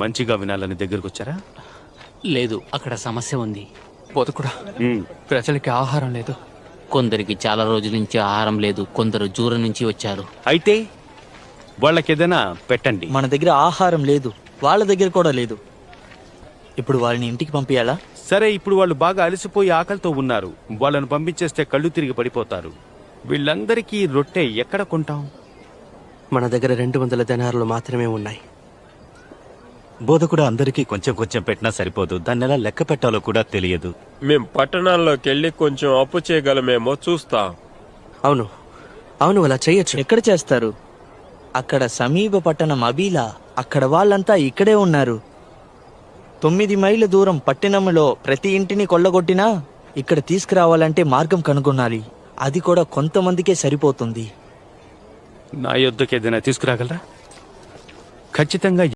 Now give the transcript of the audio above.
మంచిగా వినాలని దగ్గరకు వచ్చారా? లేదు, అక్కడ సమస్య ఉంది. బోధకుడా, ప్రజలకి ఆహారం లేదు. కొందరికి చాలా రోజుల నుంచి ఆహారం లేదు, కొందరు దూరం నుంచి వచ్చారు. అయితే వాళ్ళకేదైనా పెట్టండి. మన దగ్గర ఆహారం లేదు, వాళ్ళ దగ్గర కూడా లేదు. ఇప్పుడు వాళ్ళని ఇంటికి పంపించాలా? సరే, ఇప్పుడు వాళ్ళు బాగా అలసిపోయి ఆకలితో ఉన్నారు. వాళ్ళను పంపించేస్తే కళ్ళు తిరిగి పడిపోతారు. వీళ్ళందరికీ రొట్టె ఎక్కడ కొంటాం? మన దగ్గర 200 దెనార్లు మాత్రమే ఉన్నాయి. బోధకుడు అందరికీ కొంచెం కొంచెం పెట్టినా సరిపోదు. దాన్ని ఎలా లెక్క పెట్టాలో కూడా తెలియదు. మేం పట్టణాల్లోకి వెళ్ళి కొంచెం అప్పు చేయగలమేమో చూస్తాం. అవును అవును, అలా చేయొచ్చు. ఎక్కడ చేస్తారు? అక్కడ సమీప పట్టణం అబీలా. అక్కడ వాళ్ళంతా ఇక్కడే ఉన్నారు. 9 మైళ్ళ దూరం పట్టణంలో ప్రతి ఇంటిని కొల్లగొట్టినా ఇక్కడ తీసుకురావాలంటే మార్గం కనుగొనాలి. అది కూడా కొంతమందికే సరిపోతుంది. నా యొద్దకు ఏదైనా తీసుకురాగలరా? ఖచ్చితంగా